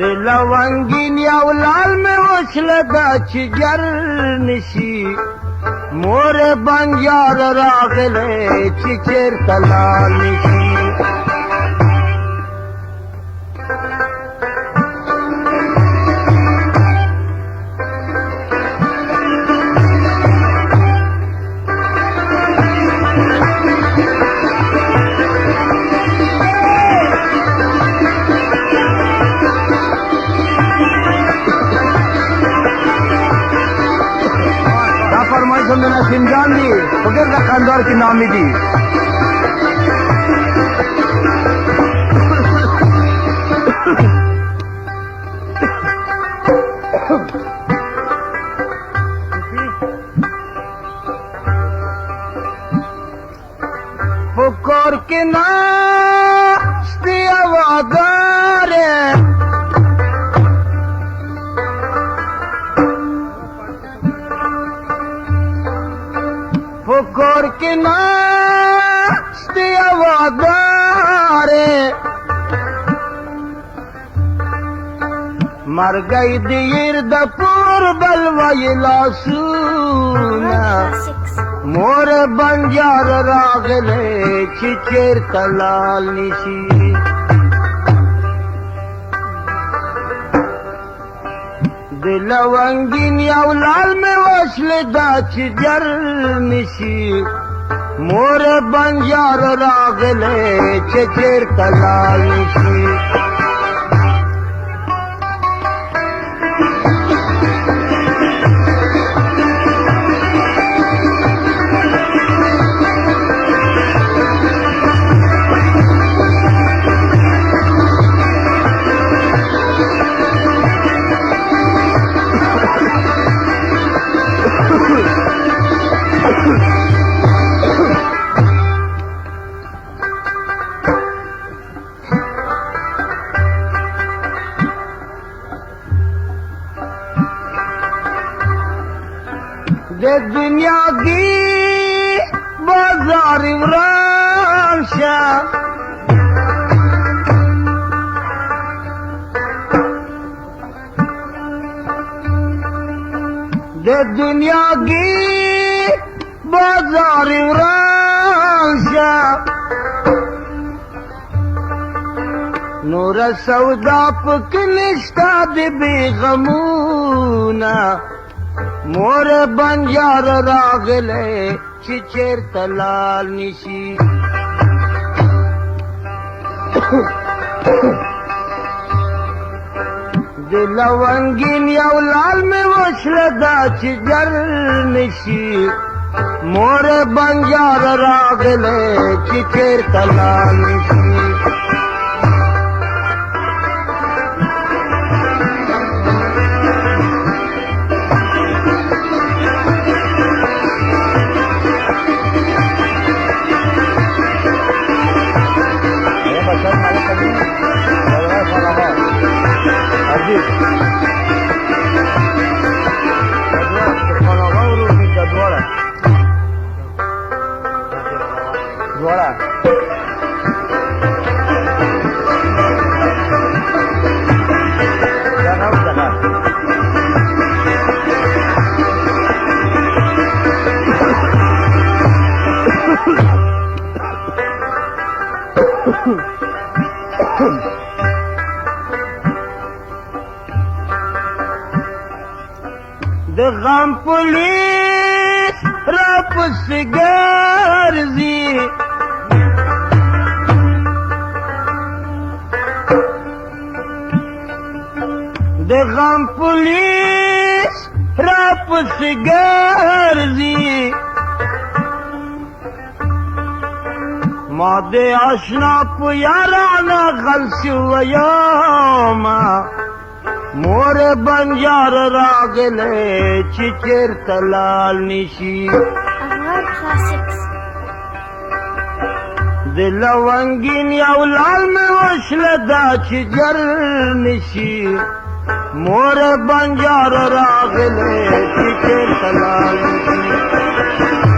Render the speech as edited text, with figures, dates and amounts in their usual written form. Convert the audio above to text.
د لونګین یو لال مې وشله دا چې جر نشي مور بنجار راغلی چې چېرته لال نشي नसीम जान दी फकीर का खानदार की नामी दी फुकोर के नास्ती आवाज़ फुकोर के नास्ती आवाज़ मर गई दीर दपूर बलवाई लासूना मोर बंजार रागले चिचेर तलाल निशी दिलवंगिन यौ लाल में वसले दाच जर निशी मोर बंजार रागले चिचेर तलाल निशी दे दुनिया की बाजार इमरान शाह दे दुनिया की बाजार इमरान शाह नूर सौदा पकनिश्ता दे बेगमूना मोर बंजार रागले चिचेर तलाल निशी दिलवंगिन यौ लाल में वशले दा चिजर निशी मोर बंजार रागले चिचेर तलाल निशी د غم پولیس را پسې ګرځي د غم پولیس را پسې ګرځي ما د آشنا په یارانه غل شویما मोर बंजार रागले चिचेर तलाल निशी दिलवंगिन यौ लाल में वशले दा चिजर निशी मोर बंजार रागले चिचेर तलाल निशी